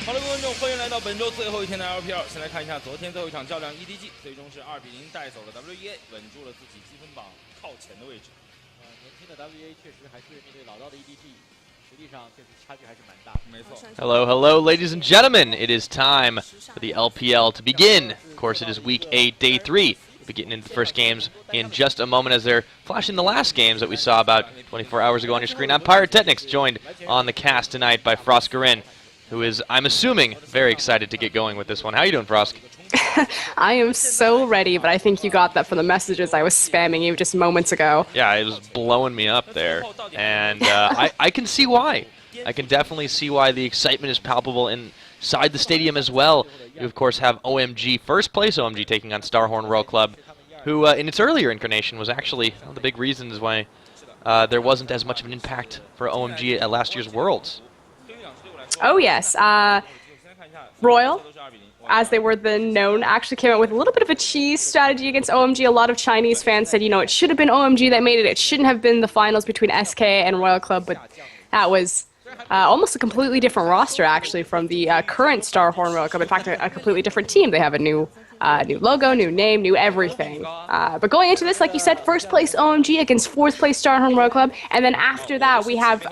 好了，各位观众，欢迎来到本周最后一天的 LPL。先来看一下昨天最后一场较量 EDG， 最终是2比0带走了 W8， 稳住了自己积分榜靠前的位置。年轻的 W8 确实还是面对老道的 EDG， 实力上确实差距还是蛮大。没错。Hello, hello, ladies and gentlemen. It is time for the LPL to begin. Of course, it is week 8, day 3. We'll be getting into the first games in just a moment as they're flashing the last games that we saw about 24 hours ago on your screen. I'm PiraTechnics, joined on the cast tonight by Froskurinn, who is, I'm assuming, very excited to get going with this one. How you doing, Frosk? I am so ready, but I think you got that from the messages I was spamming you just moments ago. Yeah, it was blowing me up there, and I can see why. I can definitely see why the excitement is palpable inside the stadium as well. You, of course, have OMG, first place OMG, taking on StarHorn World Club, who, in its earlier incarnation, was actually one of the big reasons why there wasn't as much of an impact for OMG at last year's Worlds. Oh, yes. Royal, as they were then known, actually came out with a little bit of a cheese strategy against OMG. A lot of Chinese fans said, you know, it should have been OMG that made it. It shouldn't have been the finals between SK and Royal Club, but that was almost a completely different roster, actually, from the current StarHorn Royal Club. In fact, a completely different team. They have a new logo, new name, new everything. But going into this, like you said, first place OMG against fourth place StarHorn Royal Club, and then after that we have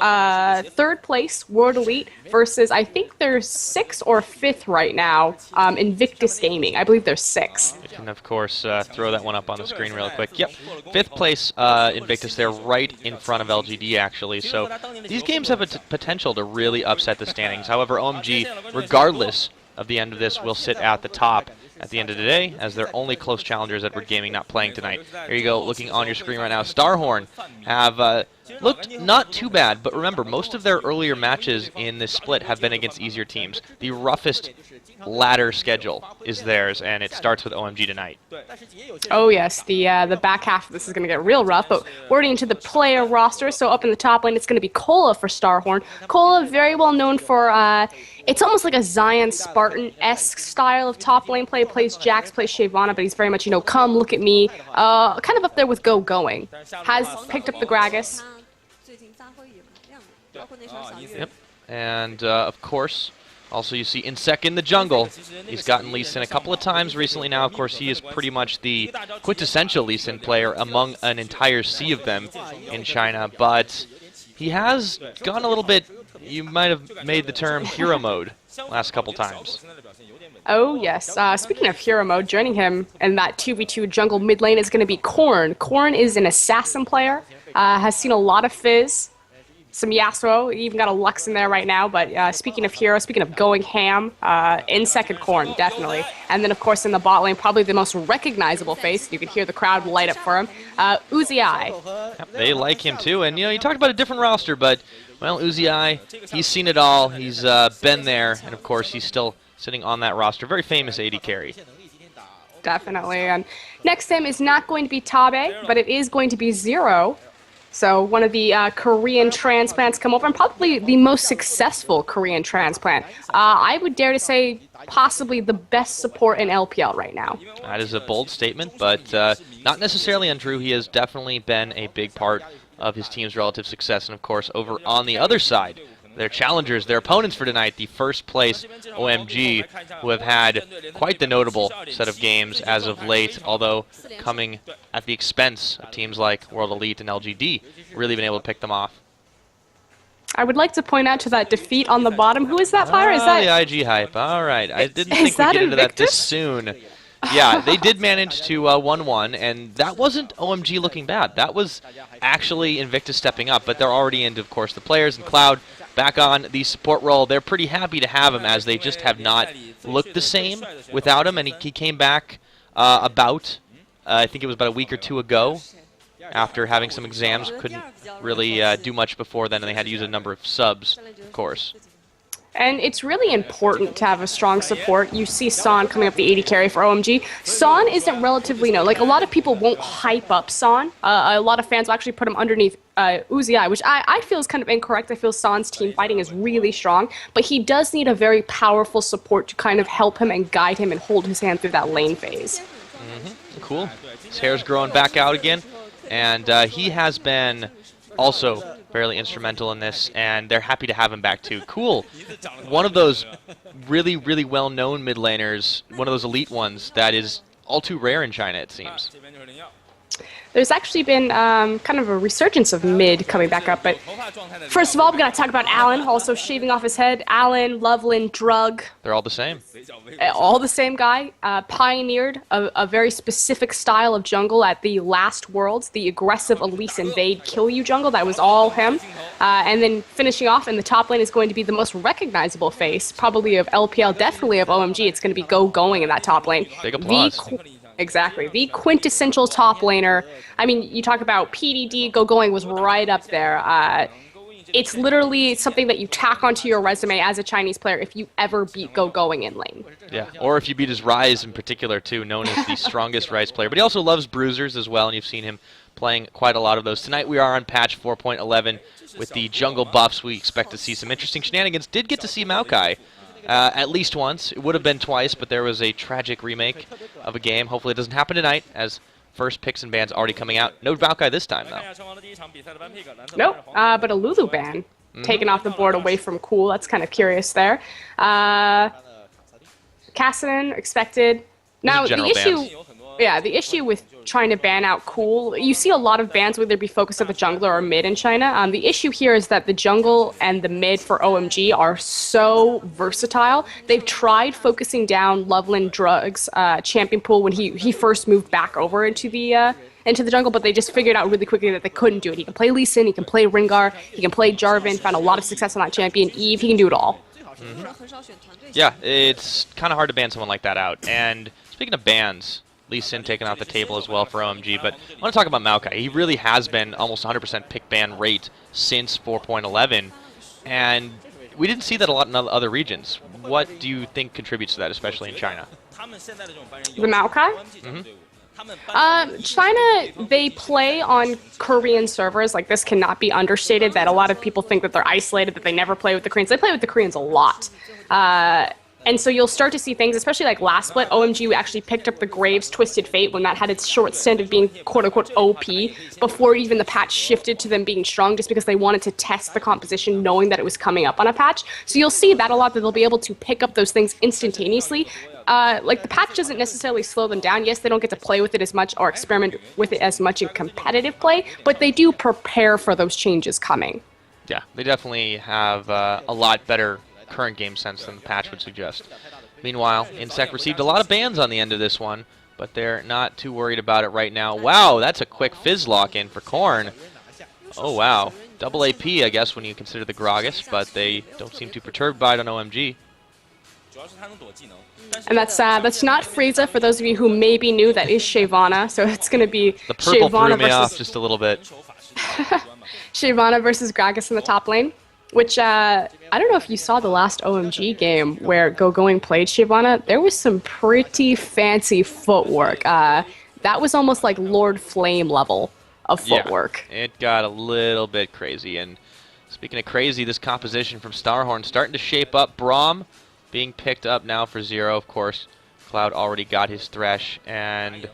third place World Elite versus, I think they're 6th or 5th right now, Invictus Gaming. I believe they're 6th. You can, of course, throw that one up on the screen real quick. Yep, 5th place Invictus. They're right in front of LGD, actually. So these games have a potential to really upset the standings. However, OMG, regardless of the end of this, will sit at the top at the end of the day, as their only close challengers, Edward Gaming, not playing tonight. There you go, looking on your screen right now. StarHorn have looked not too bad, but remember, most of their earlier matches in this split have been against easier teams. The roughest ladder schedule is theirs, and it starts with OMG tonight. Oh yes, the back half of this is going to get real rough, but we're already into the player roster, so up in the top lane it's going to be Cola for StarHorn. Cola, very well known for, it's almost like a Zion Spartan-esque style of top lane play. Plays Jax, plays Shyvana, but he's very much, you know, come look at me, kind of up there with Going. Has picked up the Gragas. Yep, and of course, also you see Insec in the jungle. He's gotten Lee Sin a couple of times recently now. Of course, he is pretty much the quintessential Lee Sin player among an entire sea of them in China, but he has gone a little bit, you might have made the term hero mode last couple times. Oh yes, speaking of hero mode, joining him in that 2v2 jungle mid lane is going to be Korn. Korn is an assassin player, has seen a lot of Fizz, some Yasuo, even got a Lux in there right now, but speaking of hero, speaking of going ham, in second Korn, definitely. And then of course in the bot lane, probably the most recognizable face, you can hear the crowd light up for him, Uzi. Yep, they like him too, and you know, you talked about a different roster, but, well, Uzi, he's seen it all, he's been there, and of course he's still sitting on that roster. Very famous AD carry. Definitely. And next to him is not going to be Tabe, but it is going to be Zero. So one of the Korean transplants come over, and probably the most successful Korean transplant. I would dare to say possibly the best support in LPL right now. That is a bold statement, but not necessarily untrue. He has definitely been a big part of his team's relative success. And of course, over on the other side, their challengers, their opponents for tonight, the first place OMG, who have had quite the notable set of games as of late, although coming at the expense of teams like World Elite and LGD, really been able to pick them off. I would like to point out to that defeat on the bottom. Who is that player? Is that the IG hype? All right, I didn't think we'd get into that this soon. Yeah, they did manage to 1-1, and that wasn't OMG looking bad. That was actually Invictus stepping up, but they're already into, of course, the players, and Cloud back on the support role. They're pretty happy to have him, as they just have not looked the same without him, and he came back I think it was about a week or two ago, after having some exams. Couldn't really do much before then, and they had to use a number of subs, of course. And it's really important to have a strong support. You see Son coming up the AD carry for OMG. Son isn't relatively known. Like, a lot of people won't hype up Son. A lot of fans will actually put him underneath Uzi, which I feel is kind of incorrect. I feel Son's team fighting is really strong, but he does need a very powerful support to kind of help him and guide him and hold his hand through that lane phase. Cool. His hair's growing back out again, and he has been also fairly instrumental in this, and they're happy to have him back too. Cool. One of those really, really well-known mid laners, one of those elite ones that is all too rare in China, it seems. There's actually been kind of a resurgence of mid coming back up, but first of all, we're going to talk about Alan, also shaving off his head. Alan, Loveland, Drug. They're all the same. All the same guy. Pioneered a very specific style of jungle at the last Worlds, the aggressive Elise invade kill you jungle. That was all him. And then finishing off in the top lane is going to be the most recognizable face, probably of LPL, definitely of OMG. It's going to be going in that top lane. Big applause. Exactly. The quintessential top laner. I mean, you talk about PDD, going was right up there. It's literally something that you tack onto your resume as a Chinese player if you ever beat going in lane. Yeah, or if you beat his Ryze in particular, too, known as the strongest Ryze player. But he also loves bruisers as well, and you've seen him playing quite a lot of those. Tonight we are on patch 4.11 with the jungle buffs. We expect to see some interesting shenanigans. Did get to see Maokai. At least once. It would have been twice, but there was a tragic remake of a game. Hopefully it doesn't happen tonight, as first picks and bans already coming out. No Valkyrie this time, though. Nope, but a Lulu ban taken off the board away from Cool. That's kind of curious there. Kassadin, expected. Now, the issue... Yeah, the issue with trying to ban out Cool, you see a lot of bans whether be focused on the jungler or mid in China. The issue here is that the jungle and the mid for OMG are so versatile. They've tried focusing down Loveland Drug's champion pool when he first moved back over into the jungle, but they just figured out really quickly that they couldn't do it. He can play Lee Sin, he can play Rengar, he can play Jarvan, found a lot of success on that champion. Eve, he can do it all. Yeah, it's kind of hard to ban someone like that out. And speaking of bans, Lee Sin taken off the table as well for OMG, but I want to talk about Maokai. He really has been almost 100% pick ban rate since 4.11, and we didn't see that a lot in other regions. What do you think contributes to that, especially in China? The Maokai? China, they play on Korean servers. Like, this cannot be understated, that a lot of people think that they're isolated, that they never play with the Koreans. They play with the Koreans a lot. And so you'll start to see things, especially like last split, OMG actually picked up the Graves Twisted Fate when that had its short stint of being quote-unquote OP before even the patch shifted to them being strong, just because they wanted to test the composition knowing that it was coming up on a patch. So you'll see that a lot, that they'll be able to pick up those things instantaneously. Like, the patch doesn't necessarily slow them down. Yes, they don't get to play with it as much or experiment with it as much in competitive play, but they do prepare for those changes coming. Yeah, they definitely have a lot better current game sense than the patch would suggest. Meanwhile, Insect received a lot of bans on the end of this one, but they're not too worried about it right now. Wow, that's a quick fizz lock in for Korn. Oh wow, double AP I guess when you consider the Gragas, but they don't seem too perturbed by it on OMG. And that's not Frieza, for those of you who maybe knew, that is Shyvana, so it's going to be the purple Shyvana threw me off just a little bit. Shyvana versus Gragas in the top lane. Which, I don't know if you saw the last OMG game where Going played Shyvana. There was some pretty fancy footwork. That was almost like Lord Flame level of footwork. Yeah, it got a little bit crazy. And speaking of crazy, this composition from StarHorn starting to shape up. Braum being picked up now for 0, of course. Cloud already got his Thresh, and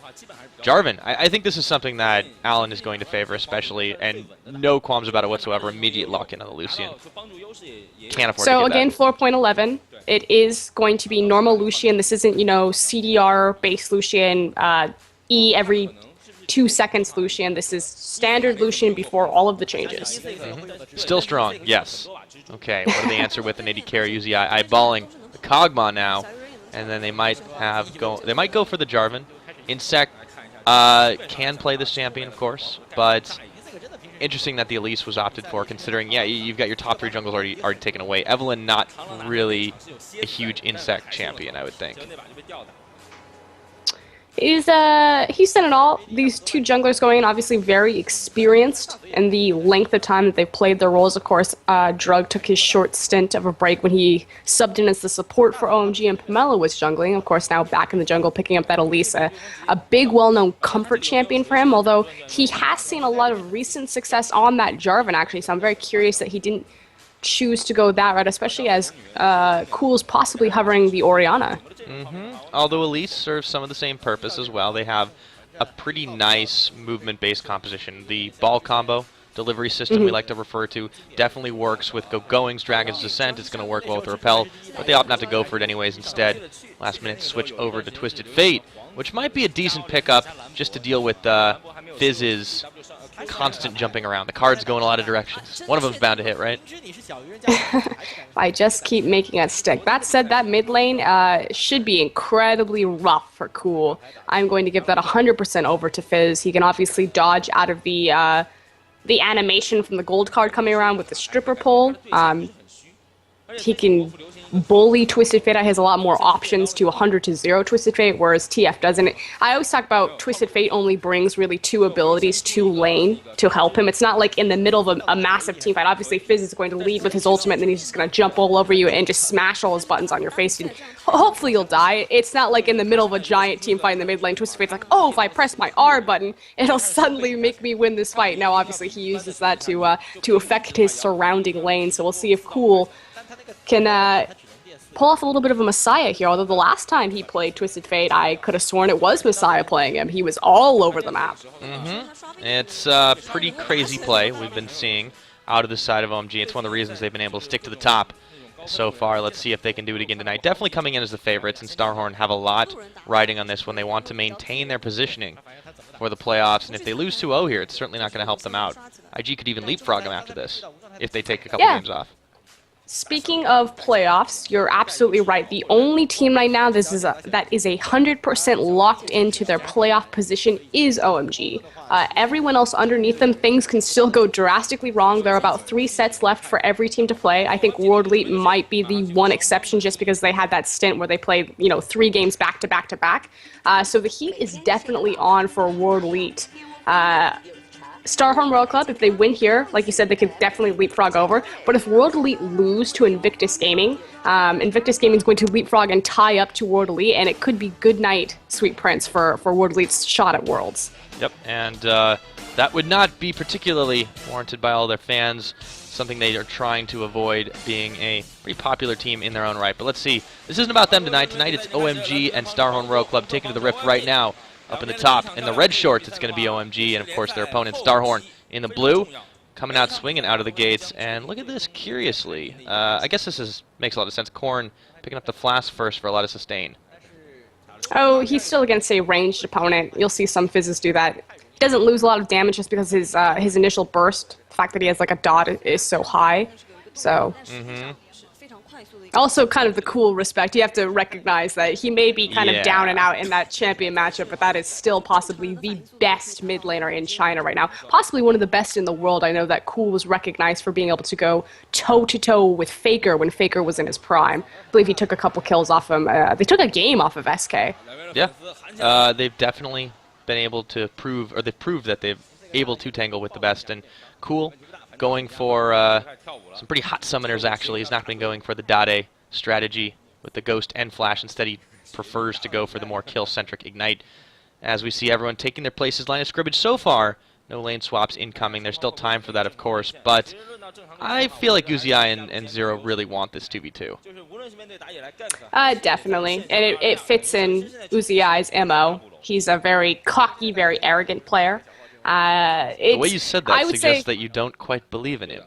Jarvan. I think this is something that Alan is going to favor especially, and no qualms about it whatsoever. Immediate lock-in on the Lucian. Can't afford to So get again, that. 4.11, it is going to be normal Lucian. This isn't, CDR-based Lucian, E every 2 seconds Lucian. This is standard Lucian before all of the changes. Still strong, yes. Okay, what do they answer with an AD carry? Uzi eyeballing the Kog'Maw now. And then they might go for the Jarvan. Insect can play this champion, of course, but interesting that the Elise was opted for, considering, yeah, you've got your top 3 jungles already taken away. Evelyn, not really a huge Insect champion, I would think. He's done it all. These 2 junglers going in, obviously very experienced in the length of time that they've played their roles. Of course, Drug took his short stint of a break when he subbed in as the support for OMG, and Pamela was jungling. Of course, now back in the jungle, picking up that Elise, a big, well-known comfort champion for him, although he has seen a lot of recent success on that Jarvan, actually, so I'm very curious that he didn't choose to go that route, especially as Cool's possibly hovering the Orianna. Although Elise serves some of the same purpose as well. They have a pretty nice movement-based composition. The ball combo delivery system we like to refer to. Definitely works with Going's Dragon's Descent. It's going to work well with Repel, but they opt not to go for it anyways. Instead, last minute switch over to Twisted Fate, which might be a decent pickup just to deal with Fizz's constant jumping around. The card's going a lot of directions. One of them's bound to hit, right? I just keep making it stick. That said, that mid lane should be incredibly rough for Cool. I'm going to give that 100% over to Fizz. He can obviously dodge out of the animation from the gold card coming around with the stripper pole. He can bully Twisted Fate. He has a lot more options to 100-0 Twisted Fate, whereas TF doesn't. I always talk about Twisted Fate only brings really 2 abilities to lane to help him. It's not like in the middle of a massive team fight. Obviously, Fizz is going to lead with his ultimate, and then he's just going to jump all over you and just smash all his buttons on your face. And hopefully you'll die. It's not like in the middle of a giant team fight in the mid lane, Twisted Fate's like, oh, if I press my R button, it'll suddenly make me win this fight. Now, obviously, he uses that to affect his surrounding lane, so we'll see if Cool can pull off a little bit of a Messiah here, although the last time he played Twisted Fate, I could have sworn it was Messiah playing him. He was all over the map. It's a pretty crazy play we've been seeing out of the side of OMG. It's one of the reasons they've been able to stick to the top so far. Let's see if they can do it again tonight. Definitely coming in as the favorites, and StarHorn have a lot riding on this when they want to maintain their positioning for the playoffs, and if they lose 2-0 here, it's certainly not going to help them out. IG could even leapfrog them after this if they take a couple games off. Speaking of playoffs, you're absolutely right. The only team right now that is 100% locked into their playoff position is OMG. Everyone else underneath them, things can still go drastically wrong. There are about 3 sets left for every team to play. I think World Elite might be the one exception just because they had that stint where they played, 3 games back to back to back. So the heat is definitely on for World Elite. StarHorn Royal Club, if they win here, like you said, they could definitely leapfrog over. But if World Elite lose to Invictus Gaming, Invictus Gaming is going to leapfrog and tie up to World Elite, and it could be good night, Sweet Prince, for World Elite's shot at Worlds. Yep, and that would not be particularly warranted by all their fans. Something they are trying to avoid, being a pretty popular team in their own right. But let's see. This isn't about them tonight. Tonight it's OMG and StarHorn Royal Club taking to the Rift right now. Up in the top, in the red shorts, it's going to be OMG, and of course their opponent, StarHorn, in the blue, coming out swinging out of the gates. And look at this, curiously. I guess this makes a lot of sense. Korn picking up the flask first for a lot of sustain. Oh, he's still against a ranged opponent. You'll see some Fizzes do that. He doesn't lose a lot of damage just because his initial burst, the fact that he has like a dot, is so high. So. Also kind of the cool respect. You have to recognize that he may be kind of down and out in that champion matchup, but that is still possibly the best mid laner in China right now. Possibly one of the best in the world. I know that Cool was recognized for being able to go toe-to-toe with Faker when Faker was in his prime. I believe he took a couple kills off him. They took a game off of SK. Yeah, they've definitely been able to prove, or they've proved that they've able to tangle with the best. And Cool going for some pretty hot summoners, actually. He's not been going for the Dade strategy with the Ghost and Flash. Instead, he prefers to go for the more kill-centric Ignite. As we see everyone taking their places, line of scrimmage so far. No lane swaps incoming. There's still time for that, of course, but I feel like Uzi and Zero really want this 2v2. Definitely. And it fits in Uzi's MO. He's a very cocky, very arrogant player. The way you said that suggests that you don't quite believe in him.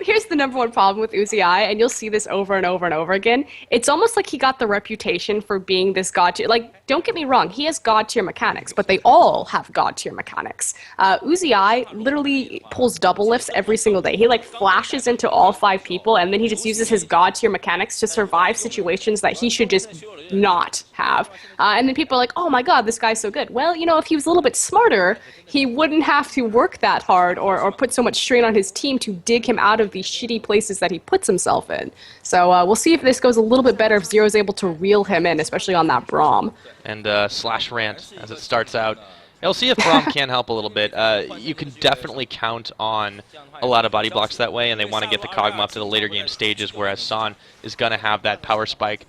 Here's the #1 problem with Uzi, and you'll see this over and over and over again. It's almost like he got the reputation for being this god tier. Like, don't get me wrong, he has god tier mechanics, but they all have god tier mechanics. Uzi literally pulls double lifts every single day. He like flashes into all 5 people, and then he just uses his god tier mechanics to survive situations that he should just not have. And then people are like, oh my god, this guy's so good. Well, if he was a little bit smarter, he wouldn't have to work that hard or put so much strain on his team to dig him out of the shitty places that he puts himself in. So we'll see if this goes a little bit better, if Zero's able to reel him in, especially on that Braum. And slash rant as it starts out. We'll see if Braum can help a little bit. You can definitely count on a lot of body blocks that way, and they want to get the Kog'Maw up to the later game stages, whereas San is going to have that power spike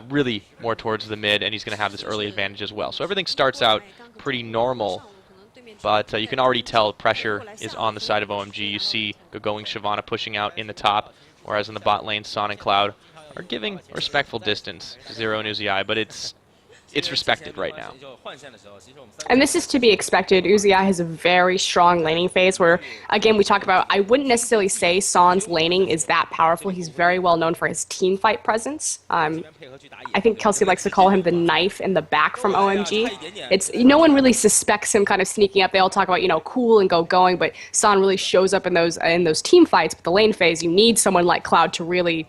really more towards the mid, and he's going to have this early advantage as well. So everything starts out pretty normal. But you can already tell pressure is on the side of OMG. You see Going Shyvana pushing out in the top, whereas in the bot lane, San and Cloud are giving respectful distance to Zero and Uzi, but it's it's respected right now. And this is to be expected. Uzi has a very strong laning phase where, again, we talk about, I wouldn't necessarily say Son's laning is that powerful. He's very well known for his team fight presence. I think Kelsey likes to call him the knife in the back from OMG. It's, no one really suspects him kind of sneaking up. They all talk about, you know, cool and going, but Son really shows up in those team fights. But the lane phase, you need someone like Cloud to really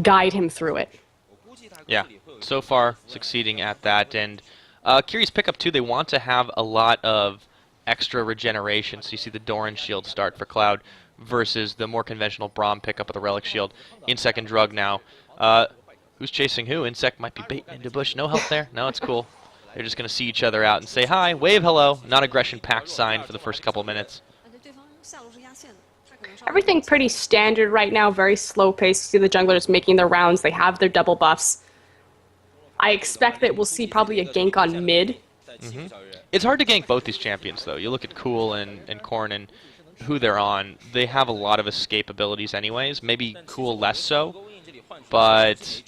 guide him through it. Yeah. So far, succeeding at that, and curious pickup too. They want to have a lot of extra regeneration, so you see the Doran shield start for Cloud versus the more conventional Braum pickup of the Relic shield. Insect and Drug now. Who's chasing who? Insect might be baiting into bush. No help there. No, it's cool. They're just going to see each other out and say hi, wave hello. Non-aggression pact sign for the first couple minutes. Everything pretty standard right now, very slow pace. You see the junglers making their rounds. They have their double buffs. I expect that we'll see probably a gank on mid. It's hard to gank both these champions, though. You look at Cool and Korn and who they're on. They have a lot of escape abilities anyways. Maybe Cool less so. But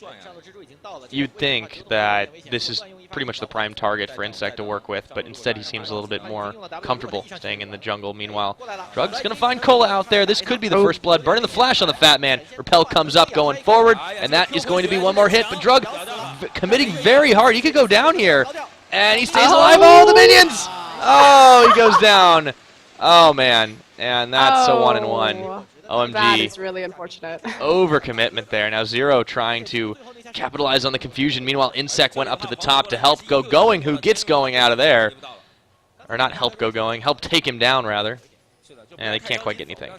you'd think that this is pretty much the prime target for Insect to work with, but instead he seems a little bit more comfortable staying in the jungle. Meanwhile, Drug's going to find Cola out there. This could be the first blood. Burning the flash on the Fat Man. Repel comes up going forward, and that is going to be one more hit, but Drug committing very hard. He could go down here, and he stays alive. Oh, the minions! Oh, he goes down. Oh, man. And that's a 1-1. OMG. That is really unfortunate. Overcommitment there. Now Zero trying to capitalize on the confusion. Meanwhile, Insect went up to the top to help Going, who gets Going out of there. Or not help Going, help take him down, rather. And they can't quite get anything.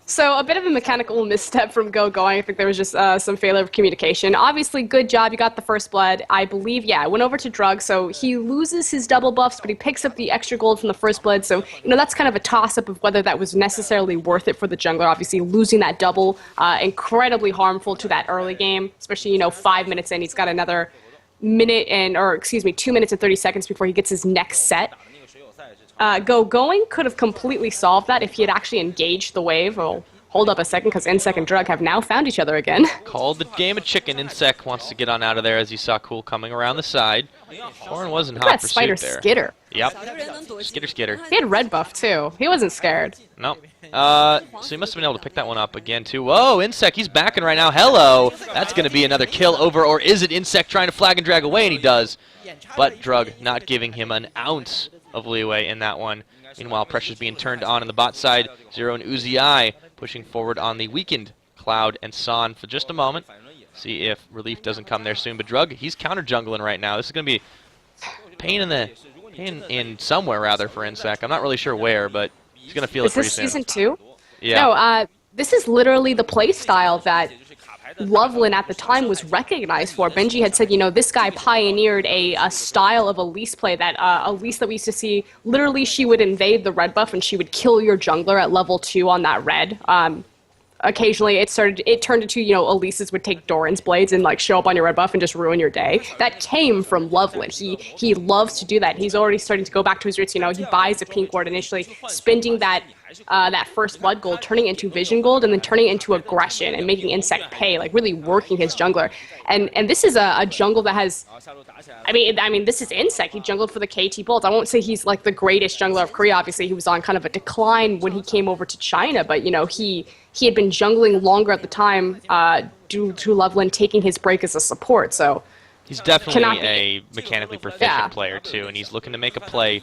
So a bit of a mechanical misstep from Going. I think there was just some failure of communication. Obviously, good job. You got the first blood. I believe, yeah, it went over to Drug. So he loses his double buffs, but he picks up the extra gold from the first blood. So, you know, that's kind of a toss-up of whether that was necessarily worth it for the jungler. Obviously, losing that double, incredibly harmful to that early game, especially, you know, 5 minutes in. He's got another 2 minutes and 30 seconds before he gets his next set. Going could have completely solved that if he had actually engaged the wave. Well, hold up a second, because Insect and Drug have now found each other again. Called the game of chicken. Insect wants to get on out of there as you saw Cool coming around the side. Horn was in hot pursuit Spider there. Skitter. Yep. Skitter. He had red buff, too. He wasn't scared. No. So he must have been able to pick that one up again, too. Whoa, Insect, he's backing right now. Hello. That's going to be another kill over, or is it Insect trying to flag and drag away? And he does. But Drug not giving him an ounce of leeway in that one. Meanwhile, pressure's being turned on the bot side. Zero and Uzi pushing forward on the weakened Cloud and Son for just a moment. See if relief doesn't come there soon. But Drug, he's counter jungling right now. This is going to be pain in somewhere rather for Insect. I'm not really sure where, but he's going to feel it pretty soon. Is this season 2? Yeah. No, this is literally the play style that Loveland at the time was recognized for. Benji had said, you know, this guy pioneered a style of Elise play, that Elise that we used to see. Literally, she would invade the red buff and she would kill your jungler at level 2 on that red. Occasionally, it turned into, you know, Elise's would take Doran's blades and like show up on your red buff and just ruin your day. That came from Loveland. He loves to do that. He's already starting to go back to his roots. You know, he buys a pink ward initially, spending that first blood gold, turning into vision gold, and then turning into aggression and making Insect pay, like really working his jungler. And this is a jungle that has, I mean, this is Insect. He jungled for the KT Bolts. I won't say he's like the greatest jungler of Korea. Obviously, he was on kind of a decline when he came over to China, but you know, he had been jungling longer at the time due to Loveland taking his break as a support. So he's definitely a mechanically proficient player, too, and he's looking to make a play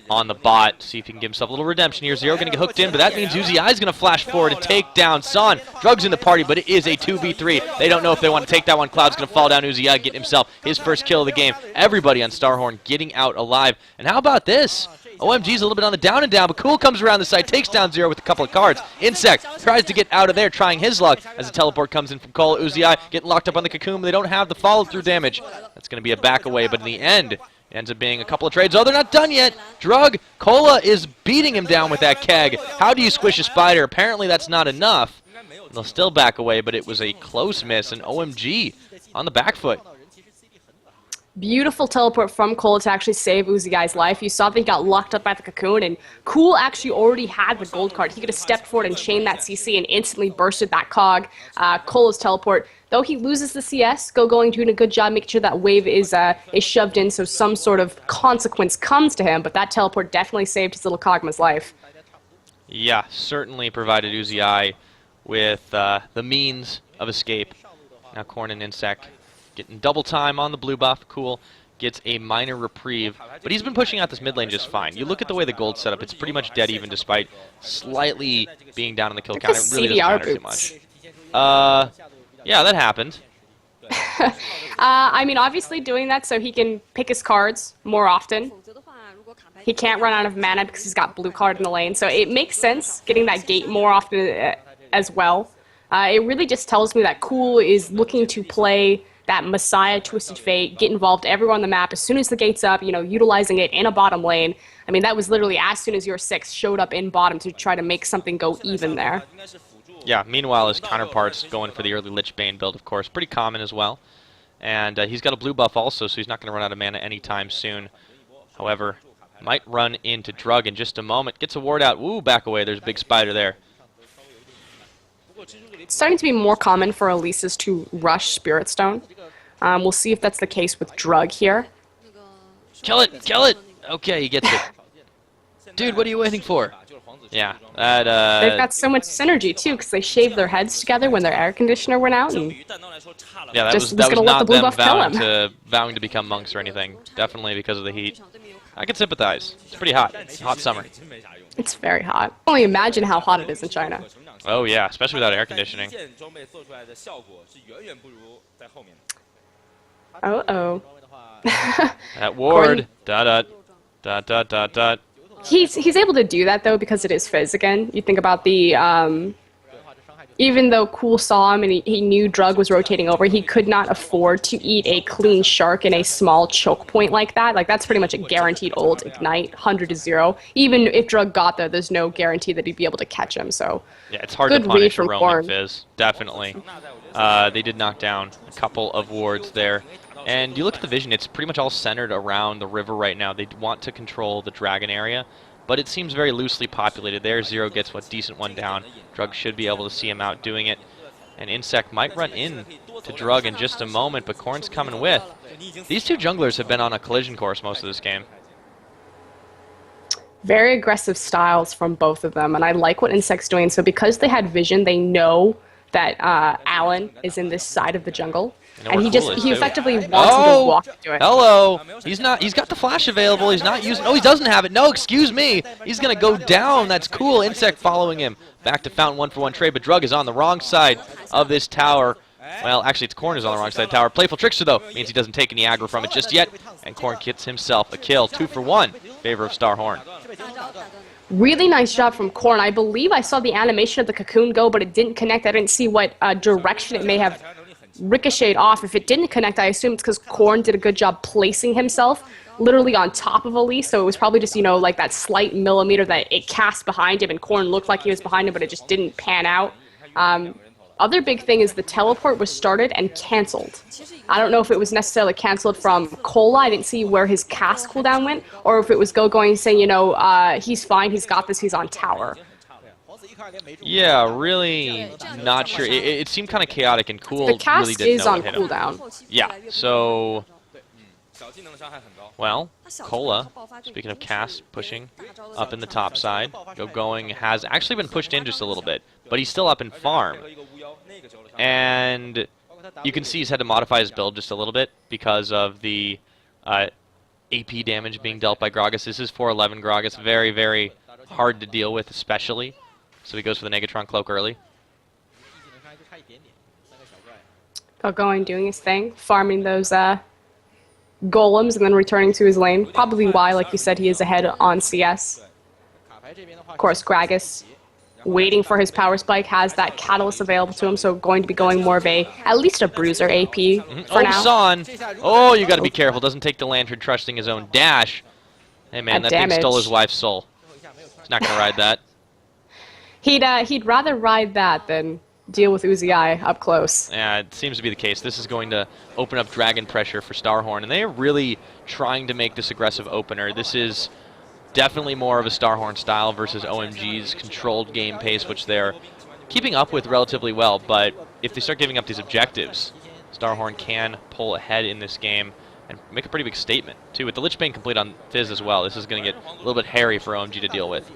on the bot, see if he can give himself a little redemption here. Zero going to get hooked in, but that means Uzi is going to flash forward and take down Son. Drug's in the party, but it is a 2v3. They don't know if they want to take that one. Cloud's going to fall down. Uzi getting himself his first kill of the game. Everybody on StarHorn getting out alive. And how about this? OMG's a little bit on the down and down, but Cool comes around the side, takes down Zero with a couple of cards. Insect tries to get out of there, trying his luck as a teleport comes in from Cola. Uzi getting locked up on the cocoon. They don't have the follow-through damage. That's going to be a back away, but in the end, it ends up being a couple of trades. Oh, they're not done yet. Drug, Cola is beating him down with that keg. How do you squish a spider? Apparently that's not enough. They'll still back away, but it was a close miss, and OMG on the back foot. Beautiful teleport from Cole to actually save Uzi Guy's life. You saw that he got locked up by the cocoon, and Cool actually already had the gold card. He could have stepped forward and chained that CC and instantly bursted that cog. Cole's teleport, though he loses the CS, going doing a good job making sure that wave is shoved in so some sort of consequence comes to him, but that teleport definitely saved his little Kog'Maw's life. Yeah, certainly provided Uzi with the means of escape. Now Corn and Insec getting double time on the blue buff. Cool gets a minor reprieve, but he's been pushing out this mid lane just fine. You look at the way the gold's set up, it's pretty much dead even despite slightly being down on the kill count. It really doesn't matter too much. Yeah, that happened. I mean, obviously doing that so he can pick his cards more often. He can't run out of mana because he's got blue card in the lane, so it makes sense getting that gate more often as well. It really just tells me that Cool is looking to play that Messiah Twisted Fate, get involved everywhere on the map as soon as the gate's up, you know, utilizing it in a bottom lane. I mean, that was literally as soon as your 6 showed up in bottom to try to make something go even there. Yeah, meanwhile, his counterpart's going for the early Lich Bane build, of course. Pretty common as well. And he's got a blue buff also, so he's not going to run out of mana anytime soon. However, might run into Drug in just a moment. Gets a ward out. Woo, back away. There's a big spider there. It's starting to be more common for Elises to rush Spirit Stone. We'll see if that's the case with Drug here. Kill it! Kill it! Okay, he gets it. Dude, what are you waiting for? Yeah, that, they've got so much synergy, too, because they shaved their heads together when their air conditioner went out, and yeah, that was not them vowing to become monks or anything. Definitely because of the heat. I can sympathize. It's pretty hot. It's a hot summer. It's very hot. Only imagine how hot it is in China. Oh yeah, especially without air conditioning. Uh-oh. That ward. Dot. He's able to do that, though, because it is Fizz again. You think about the... even though Cool saw him and he knew Drug was rotating over, he could not afford to eat a clean shark in a small choke point like that. Like, that's pretty much a guaranteed ult ignite, 100-0. Even if Drug got there, there's no guarantee that he'd be able to catch him, so... Yeah, it's hard to punish a roaming Fizz, definitely. They did knock down a couple of wards there. And you look at the vision, it's pretty much all centered around the river right now. They want to control the dragon area, but it seems very loosely populated there. Zero gets a decent one down. Drug should be able to see him out doing it. And Insec might run in to Drug in just a moment, but Corn's coming with. These two junglers have been on a collision course most of this game. Very aggressive styles from both of them, and I like what Insec's doing. So because they had vision, they know that Alan is in this side of the jungle. And he effectively wants him to walk into it. Hello! He's got the flash available, he's not using... Oh, he doesn't have it! No, excuse me! He's gonna go down, that's cool! Insec following him. Back to Fountain 1-for-1 trade, but Drug is on the wrong side of this tower. Well, actually, it's Corn is on the wrong side of the tower. Playful Trickster, though, means he doesn't take any aggro from it just yet. And Corn gets himself a kill, 2-for-1, in favor of StarHorn. Really nice job from Corn. I believe I saw the animation of the cocoon go, but it didn't connect. I didn't see what direction it may have ricocheted off. If it didn't connect, I assume it's because Corn did a good job placing himself literally on top of Elise, so it was probably just, you know, like that slight millimeter that it cast behind him, and Corn looked like he was behind him, but it just didn't pan out. Other big thing is the teleport was started and cancelled. I don't know if it was necessarily cancelled from Cola, I didn't see where his cast cooldown went, or if it was going saying, you know, he's fine, he's got this, he's on tower. Yeah, really not sure. It seemed kind of chaotic, and Cool the cast really didn't is know on what hit him. cooldown. Yeah, so... Well, Cola, speaking of cast, pushing up in the top side. Going has actually been pushed in just a little bit, but he's still up in farm. And you can see he's had to modify his build just a little bit because of the AP damage being dealt by Gragas. This is 411 Gragas, very, very hard to deal with, especially. So he goes for the Negatron Cloak early. Going, doing his thing, farming those golems and then returning to his lane. Probably why, like you said, he is ahead on CS. Of course, Gragas, waiting for his power spike, has that catalyst available to him, so going to be going more of at least a bruiser AP for now. Son. Oh, you got to be careful. Doesn't take the lantern, trusting his own dash. Hey man, that thing stole his wife's soul. He's not going to ride that. He'd rather ride that than deal with Uzi up close. Yeah, it seems to be the case. This is going to open up Dragon pressure for StarHorn, and they are really trying to make this aggressive opener. This is definitely more of a StarHorn style versus OMG's controlled game pace, which they're keeping up with relatively well, but if they start giving up these objectives, StarHorn can pull ahead in this game and make a pretty big statement, too. With the Lich Bane complete on Fizz as well, this is going to get a little bit hairy for OMG to deal with.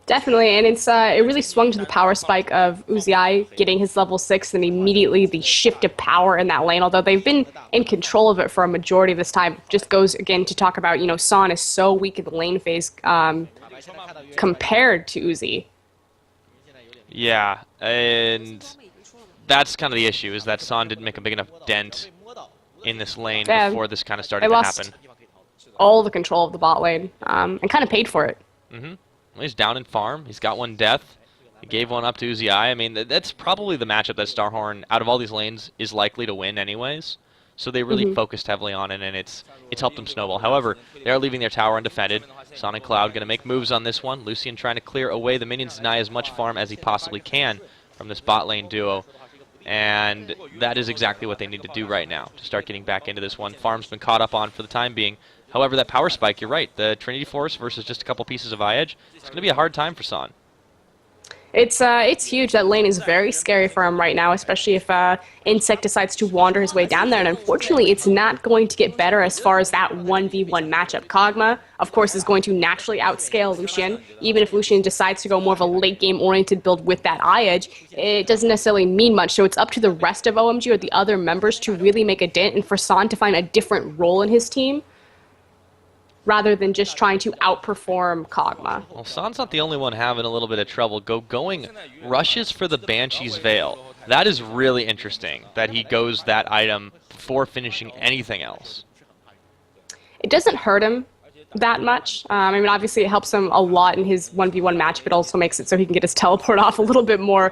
Definitely, and it really swung to the power spike of Uzi getting his level 6 and immediately the shift of power in that lane, although they've been in control of it for a majority of this time. Just goes, again, to talk about, San is so weak in the lane phase compared to Uzi. Yeah, and that's kind of the issue, is that San didn't make a big enough dent in this lane before this kind of started to happen. All the control of the bot lane, and kind of paid for it. Mm-hmm. Well, he's down in farm. He's got one death. He gave one up to Uzi. I mean, that's probably the matchup that StarHorn, out of all these lanes, is likely to win anyways. So they really focused heavily on it, and it's helped them snowball. However, they are leaving their tower undefended. San and Cloud going to make moves on this one. Lucian trying to clear away the minions, deny as much farm as he possibly can from this bot lane duo. And that is exactly what they need to do right now to start getting back into this one. Farm's been caught up on for the time being. However, that power spike, you're right, the Trinity Force versus just a couple pieces of eye-edge, it's going to be a hard time for San. It's huge. That lane is very scary for him right now, especially if Insect decides to wander his way down there. And unfortunately, it's not going to get better as far as that 1v1 matchup. Kog'Maw, of course, is going to naturally outscale Lucian. Even if Lucian decides to go more of a late-game oriented build with that eye edge, it doesn't necessarily mean much. So it's up to the rest of OMG or the other members to really make a dent and for San to find a different role in his team, rather than just trying to outperform Kog'Maw. Well, San's not the only one having a little bit of trouble. Going rushes for the Banshee's Veil. That is really interesting, that he goes that item before finishing anything else. It doesn't hurt him that much. I mean, obviously it helps him a lot in his 1v1 match, but also makes it so he can get his teleport off a little bit more.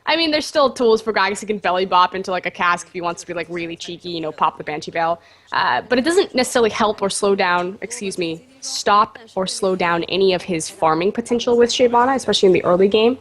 I mean, there's still tools for guys who can belly bop into like a cask if he wants to be like really cheeky, pop the Banshee Veil. But it doesn't necessarily help or slow down, stop or slow down any of his farming potential with Shyvana, especially in the early game.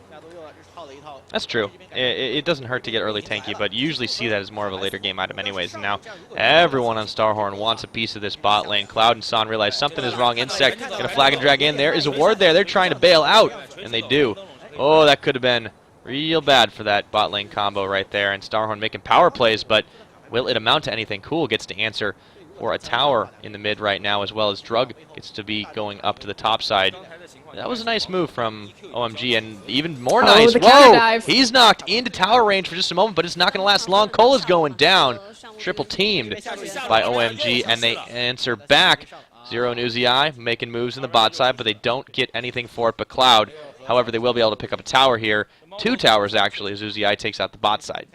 That's true. It doesn't hurt to get early tanky, but you usually see that as more of a later game item anyways. And now everyone on StarHorn wants a piece of this bot lane. Cloud and San realize something is wrong. Insect going to flag and drag in. There is a ward there. They're trying to bail out, and they do. Oh, that could have been real bad for that bot lane combo right there. And StarHorn making power plays, but will it amount to anything? Cool gets to answer for a tower in the mid right now, as well as Drug gets to be going up to the top side. That was a nice move from OMG, and even more nice. Whoa! He's knocked into tower range for just a moment, but it's not going to last long. Cola's going down. Triple teamed by OMG, and they answer back. Zero and Uzi making moves in the bot side, but they don't get anything for it but Cloud. However, they will be able to pick up a tower here. 2 towers, actually, as Uzi takes out the bot side.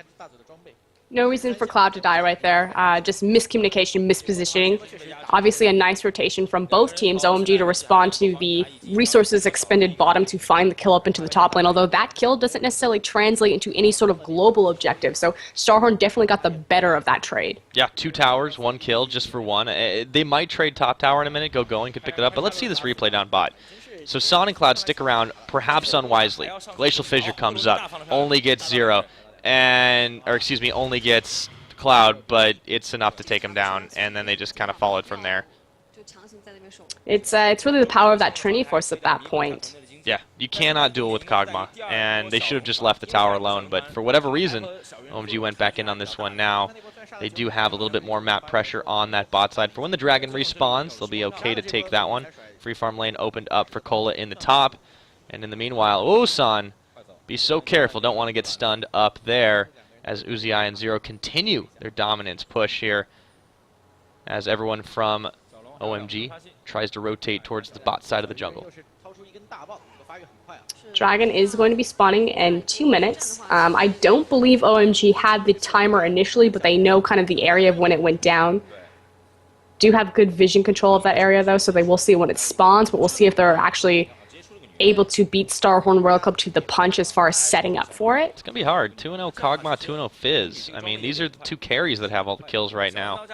No reason for Cloud to die right there. Just miscommunication, mispositioning. Obviously a nice rotation from both teams. OMG to respond to the resources expended bottom to find the kill up into the top lane, although that kill doesn't necessarily translate into any sort of global objective. So StarHorn definitely got the better of that trade. Yeah, 2 towers, 1 kill just for 1. They might trade top tower in a minute. Going could pick it up, but let's see this replay down bot. So San and Cloud stick around, perhaps unwisely. Glacial Fissure comes up, only gets 0. Only gets Cloud, but it's enough to take him down, and then they just kind of followed from there. It's really the power of that Trinity Force at that point. Yeah, you cannot duel with Kog'Maw, and they should have just left the tower alone, but for whatever reason, OMG went back in on this one now. They do have a little bit more map pressure on that bot side. For when the Dragon respawns, they'll be okay to take that one. Free farm lane opened up for Cola in the top, and in the meanwhile, San, be so careful, don't want to get stunned up there as Uzi and Zero continue their dominance push here as everyone from OMG tries to rotate towards the bot side of the jungle. Dragon is going to be spawning in 2 minutes. I don't believe OMG had the timer initially, but they know kind of the area of when it went down. Do have good vision control of that area though, so they will see when it spawns, but we'll see if they're actually able to beat StarHorn World Club to the punch as far as setting up for it. It's going to be hard. 2-0 Kog'Maw, 2-0 Fizz. I mean, these are the 2 carries that have all the kills right now.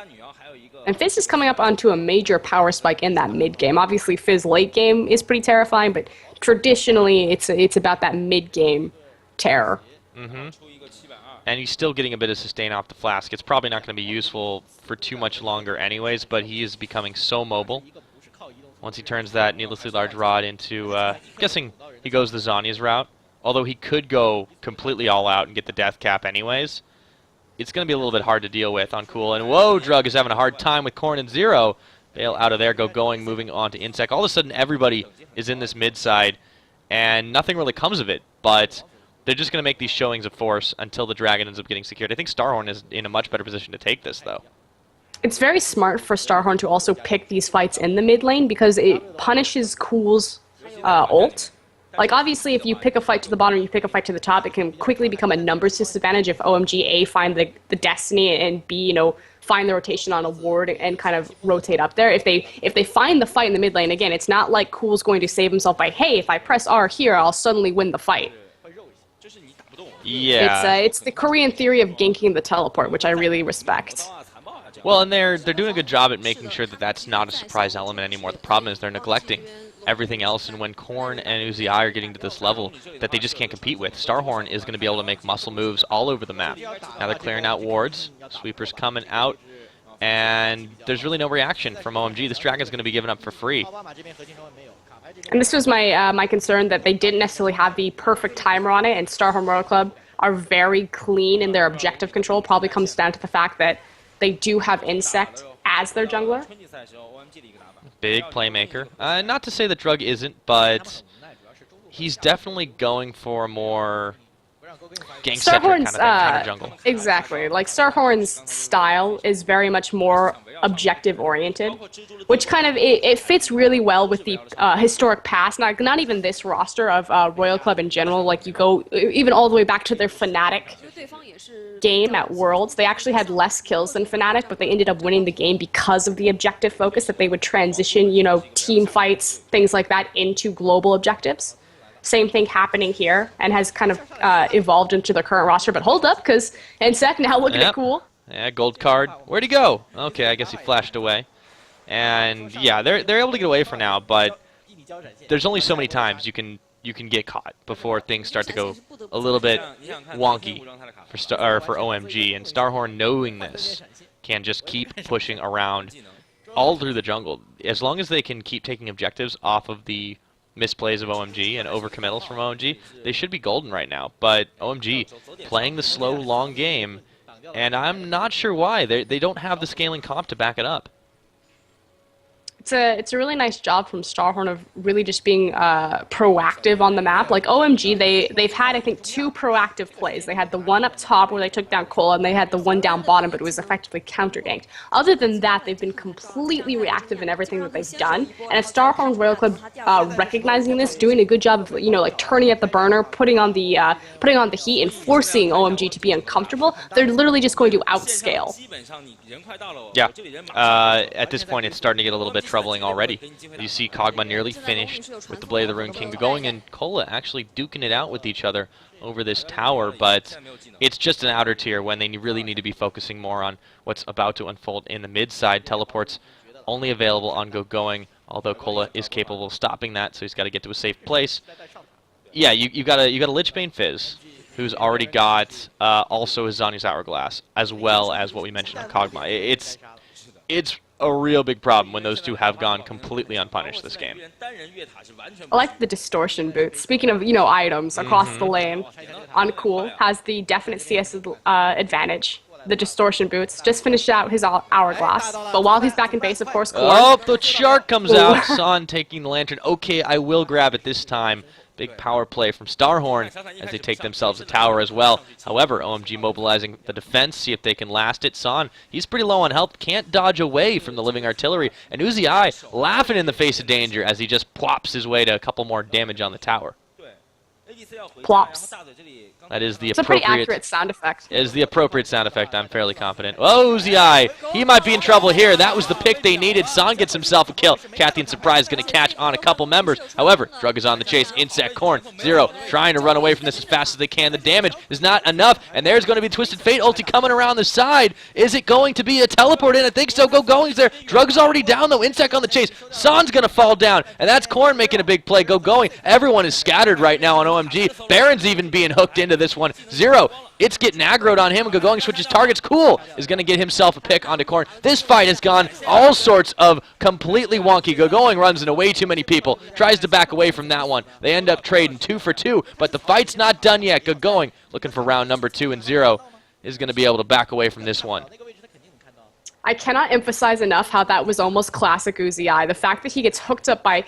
And Fizz is coming up onto a major power spike in that mid game. Obviously, Fizz late game is pretty terrifying, but traditionally it's about that mid game terror. And he's still getting a bit of sustain off the flask. It's probably not going to be useful for too much longer anyways, but he is becoming so mobile. Once he turns that needlessly large rod into, I'm guessing he goes the Zhonya's route. Although he could go completely all out and get the death cap anyways. It's going to be a little bit hard to deal with on Cool. And whoa, Drug is having a hard time with Corn and Zero. Bail out of there, going, moving on to Insect. All of a sudden, everybody is in this mid side, and nothing really comes of it. But they're just going to make these showings of force until the Dragon ends up getting secured. I think StarHorn is in a much better position to take this, though. It's very smart for StarHorn to also pick these fights in the mid lane because it punishes Cool's ult. Like, obviously, if you pick a fight to the bottom and you pick a fight to the top, it can quickly become a numbers disadvantage if OMG, A, find the Destiny, and B, you know, find the rotation on a ward and kind of rotate up there. If they find the fight in the mid lane, again, it's not like Cool's going to save himself by, hey, if I press R here, I'll suddenly win the fight. Yeah. It's the Korean theory of ganking the teleport, which I really respect. Well, and they're doing a good job at making sure that that's not a surprise element anymore. The problem is they're neglecting everything else, and when Korn and Uzi are getting to this level that they just can't compete with, StarHorn is going to be able to make muscle moves all over the map. Now they're clearing out wards, sweepers coming out, and there's really no reaction from OMG. This Dragon's going to be given up for free. And this was my my concern, that they didn't necessarily have the perfect timer on it, and StarHorn Royal Club are very clean in their objective control. Probably comes down to the fact that they do have Insect as their jungler. Big playmaker. Not to say that Drug isn't, but he's definitely going for a more gang-centric kind of thing, counter-jungle. Exactly. Like, StarHorn's style is very much more objective-oriented, which kind of, it fits really well with the historic past, not even this roster of Royal Club in general. Like, you go even all the way back to their Fnatic game at Worlds. They actually had less kills than Fnatic, but they ended up winning the game because of the objective focus, that they would transition, you know, team fights, things like that, into global objectives. Same thing happening here, and has kind of evolved into their current roster. But hold up, because Insect now looking at Cool. Yeah, gold card. Where'd he go? Okay, I guess he flashed away. And yeah, they're able to get away for now, but there's only so many times you can get caught before things start to go a little bit wonky for OMG. And StarHorn, knowing this, can just keep pushing around all through the jungle. As long as they can keep taking objectives off of the misplays of OMG and overcommittals from OMG, they should be golden right now. But OMG playing the slow, long game, and I'm not sure why. They don't have the scaling comp to back it up. It's a really nice job from StarHorn of really just being proactive on the map. Like OMG, they've had, I think, 2 proactive plays. They had the one up top where they took down Cola, and they had the one down bottom, but it was effectively counter-ganked. Other than that, they've been completely reactive in everything that they've done. And if StarHorn Royal Club recognizing this, doing a good job of, you know, like turning at the burner, putting on the heat, and forcing OMG to be uncomfortable, they're literally just going to outscale. Yeah. At this point, it's starting to get a little bit troubling already. You see Kog'Maw nearly finished with the Blade of the Rune King going, and Cola actually duking it out with each other over this tower, but it's just an outer tier when they really need to be focusing more on what's about to unfold in the mid side. Teleports only available on going, although Cola is capable of stopping that, so he's got to get to a safe place. Yeah, you got a Lichbane Fizz, who's already got also his Zhonya's Hourglass, as well as what we mentioned on Kog'Maw. It's a real big problem when those two have gone completely unpunished this game. I like the distortion boots. Speaking of, you know, items across the lane, on Cool has the definite CS advantage. The distortion boots just finished out his hourglass, but while he's back in base, of course, Korn. Oh, the shark comes out. Son taking the lantern. Okay, I will grab it this time. Big power play from StarHorn as they take themselves a tower as well. However, OMG mobilizing the defense, see if they can last it. Son, he's pretty low on health, can't dodge away from the living artillery. And Uzi laughing in the face of danger as he just plops his way to a couple more damage on the tower. Plops. That is the It's a pretty accurate sound effect. Is the appropriate sound effect, I'm fairly confident. Oh, Uzi, he might be in trouble here. That was the pick they needed. Son gets himself a kill. Kathy and Surprise going to catch on a couple members. However, Drug is on the chase. Insect, Korn, Zero, trying to run away from this as fast as they can. The damage is not enough, and there's going to be Twisted Fate ulti coming around the side. Is it going to be a teleport in? I think so. Going's there. Drug's already down, though. Insect on the chase. Son's going to fall down, and that's Korn making a big play. Going. Everyone is scattered right now on OMG. Baron's even being hooked into this one. Zero, it's getting aggroed on him. Going switches targets. Cool is going to get himself a pick onto Corn. This fight has gone all sorts of completely wonky. Going runs into way too many people. Tries to back away from that one. They end up trading 2 for 2, but the fight's not done yet. Going looking for round number 2, and Zero is going to be able to back away from this one. I cannot emphasize enough how that was almost classic Uzi. The fact that he gets hooked up by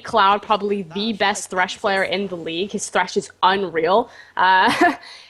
Cloud, probably the best Thresh player in the league. His Thresh is unreal.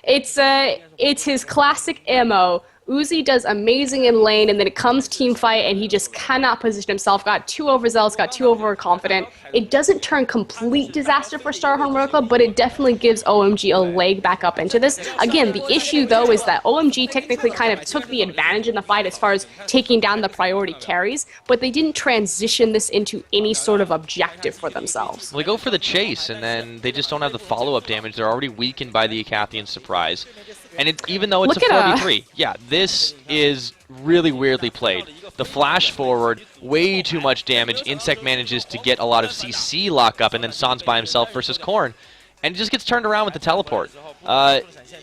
It's his classic MO. Uzi does amazing in lane, and then it comes team fight, and he just cannot position himself. Got too overzealous, got too overconfident. It doesn't turn complete disaster for StarHorn Royal Club, but it definitely gives OMG a leg back up into this. Again, the issue, though, is that OMG technically kind of took the advantage in the fight as far as taking down the priority carries, but they didn't transition this into any sort of objective for themselves. Well, they go for the chase, and then they just don't have the follow-up damage. They're already weakened by the Acathian surprise. And even though it's a 4v3, yeah, this is really weirdly played. The flash forward, way too much damage. Insect manages to get a lot of CC lockup, and then Sans by himself versus Korn. And it just gets turned around with the teleport.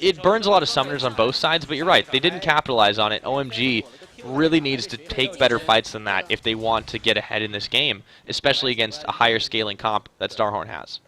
It burns a lot of summoners on both sides, but you're right, they didn't capitalize on it. OMG really needs to take better fights than that if they want to get ahead in this game, especially against a higher scaling comp that StarHorn has.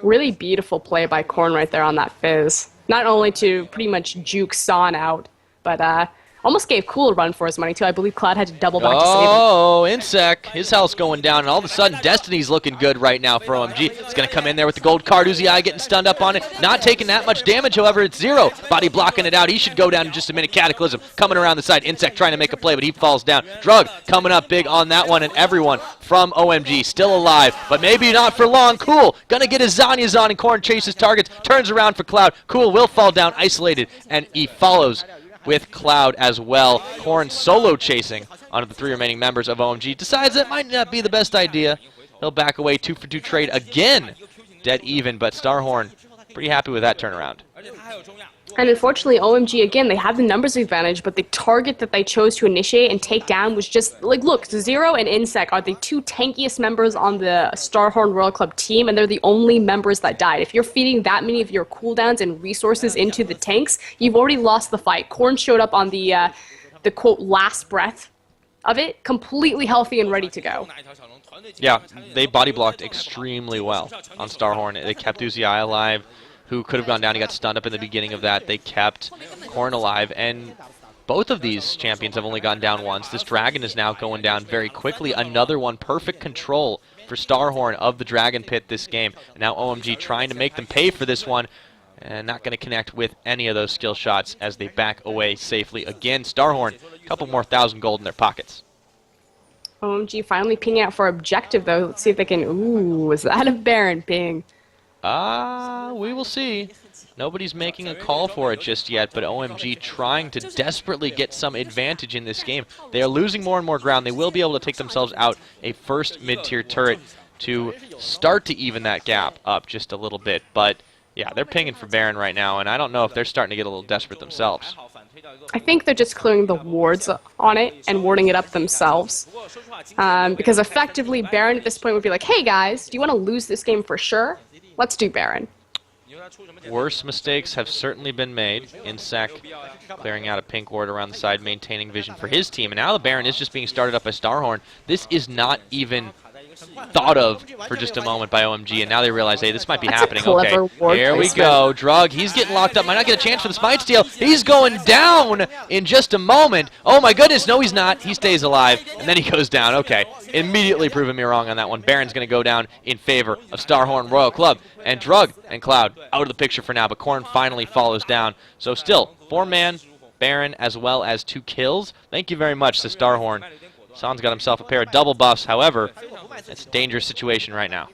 Really beautiful play by Korn right there on that Fizz. Not only to pretty much juke Son out, but almost gave Cool a run for his money, too. I believe Cloud had to double back to save him. Oh, Insect. His health's going down, and all of a sudden, Destiny's looking good right now for OMG. It's going to come in there with the gold card. Uzi getting stunned up on it. Not taking that much damage, however, it's Zero. Body blocking it out. He should go down in just a minute. Cataclysm coming around the side. Insect trying to make a play, but he falls down. Drug coming up big on that one, and everyone from OMG still alive, but maybe not for long. Cool gonna get his Zanyas on, and Korn chases targets. Turns around for Cloud. Cool will fall down, isolated, and he follows with Cloud as well. Korn solo chasing onto the 3 remaining members of OMG. Decides that might not be the best idea. He'll back away. 2 for 2 trade again. Dead even, but StarHorn pretty happy with that turnaround. And unfortunately, OMG, again, they have the numbers advantage, but the target that they chose to initiate and take down was just, like, look, Zero and Insect are the 2 tankiest members on the StarHorn Royal Club team, and they're the only members that died. If you're feeding that many of your cooldowns and resources into the tanks, you've already lost the fight. Korn showed up on the quote, last breath of it, completely healthy and ready to go. Yeah, they body blocked extremely well on StarHorn. They kept Uzi alive, who could have gone down. He got stunned up in the beginning of that. They kept Korn alive, and both of these champions have only gone down once. This Dragon is now going down very quickly. Another one. Perfect control for StarHorn of the Dragon Pit this game. And now OMG trying to make them pay for this one, and not going to connect with any of those skill shots as they back away safely. Again, StarHorn, a couple more 1,000 gold in their pockets. OMG finally pinging out for objective, though. Let's see if they can... Ooh, is that a Baron ping? We will see. Nobody's making a call for it just yet, but OMG trying to desperately get some advantage in this game. They are losing more and more ground. They will be able to take themselves out a first mid-tier turret to start to even that gap up just a little bit. But, yeah, they're pinging for Baron right now, and I don't know if they're starting to get a little desperate themselves. I think they're just clearing the wards on it and warding it up themselves. Because effectively, Baron at this point would be like, hey guys, do you want to lose this game for sure? Let's do Baron. Worse mistakes have certainly been made. Insect clearing out a pink ward around the side, maintaining vision for his team. And now the Baron is just being started up by StarHorn. This is not even thought of for just a moment by OMG, and now they realize, hey, this might be happening. Okay, here we go. Drug, he's getting locked up. Might not get a chance for the Smite Steal. He's going down in just a moment. Oh my goodness, no he's not. He stays alive, and then he goes down. Okay, immediately proving me wrong on that one. Baron's going to go down in favor of StarHorn Royal Club. And Drug and Cloud out of the picture for now, but Korn finally follows down. So still, 4-man, Baron, as well as 2 kills. Thank you very much to StarHorn. San's got himself a pair of double buffs. However, it's a dangerous situation right now.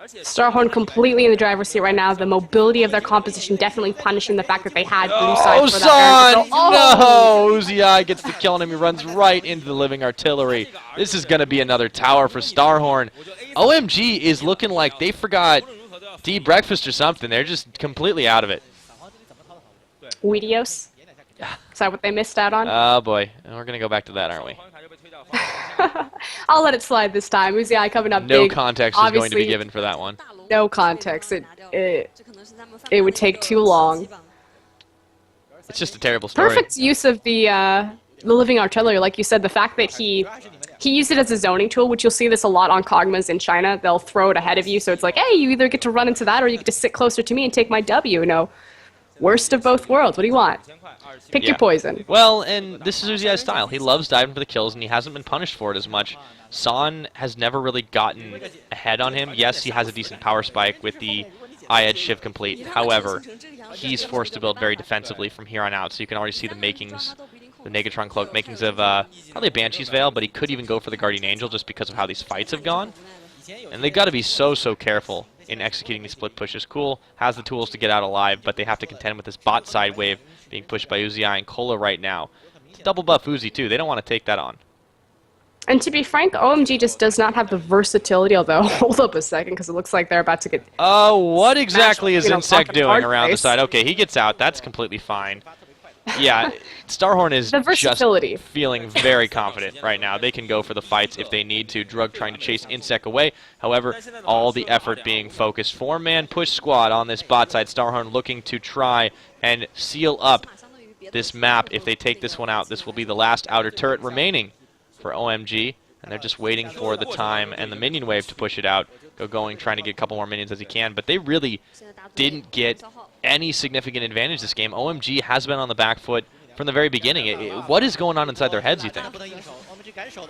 StarHorn completely in the driver's seat right now. The mobility of their composition definitely punishing the fact that they had blue side for that. Oh, no! Uzi gets the kill on him. He runs right into the living artillery. This is going to be another tower for StarHorn. OMG is looking like they forgot to eat breakfast or something. They're just completely out of it. Weedios? Is that what they missed out on? Oh, boy. We're going to go back to that, aren't we? I'll let it slide this time. Uzi coming up no big. context is going to be given for that one. no context. It would take too long. It's just a terrible story. Perfect use of the living artillery, like you said. The fact that he used it as a zoning tool, which you'll see this a lot on Kog'Maws in China. They'll throw it ahead of you, so it's like, hey, you either get to run into that or you get to sit closer to me and take my W. You know, worst of both worlds. What do you want? Pick your poison. Well, and this is Uziai's style. He loves diving for the kills, and he hasn't been punished for it as much. Son has never really gotten ahead on him. Yes, he has a decent power spike with the eye-edge shiv complete. However, he's forced to build very defensively from here on out, so you can already see the makings, the Negatron Cloak, makings of probably a Banshee's Veil, but he could even go for the Guardian Angel just because of how these fights have gone. And they've got to be so careful in executing these split pushes. Cool has the tools to get out alive, but they have to contend with this bot side wave being pushed by Uziai and Cola right now. Double buff Uzi too. They don't want to take that on. And to be frank, OMG just does not have the versatility, although, hold up a second, because it looks like they're about to get... What exactly is Insect doing around the side? Okay, he gets out. That's completely fine. Yeah, StarHorn is just feeling very confident right now. They can go for the fights if they need to. Drug trying to chase Insect away. However, all the effort being focused. 4-man push squad on this bot side. StarHorn looking to try and seal up this map. If they take this one out, this will be the last outer turret remaining for OMG, and they're just waiting for the time and the minion wave to push it out. Going, trying to get a couple more minions as he can, but they really didn't get any significant advantage this game. OMG has been on the back foot from the very beginning. What is going on inside their heads, you think?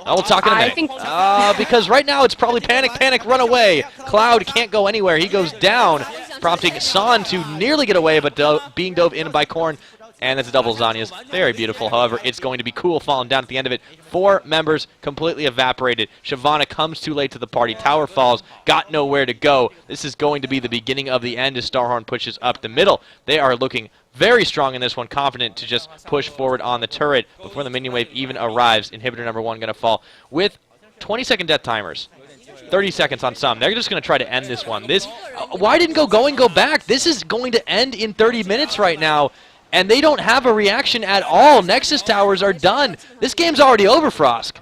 Oh, we'll talk in a minute. Because right now it's probably panic, run away. Cloud can't go anywhere. He goes down, prompting San to nearly get away, but being dove in by Korn. And it's a double Zanya's. Very beautiful. However, it's going to be cool falling down at the end of it. 4 members completely evaporated. Shyvana comes too late to the party. Tower falls. Got nowhere to go. This is going to be the beginning of the end as StarHorn pushes up the middle. They are looking very strong in this one, confident to just push forward on the turret before the minion wave even arrives. Inhibitor number 1 going to fall with 20-second death timers. 30 seconds on some. They're just going to try to end this one. Why didn't go back? This is going to end in 30 minutes right now. And they don't have a reaction at all. Nexus towers are done. This game's already over, Frosk.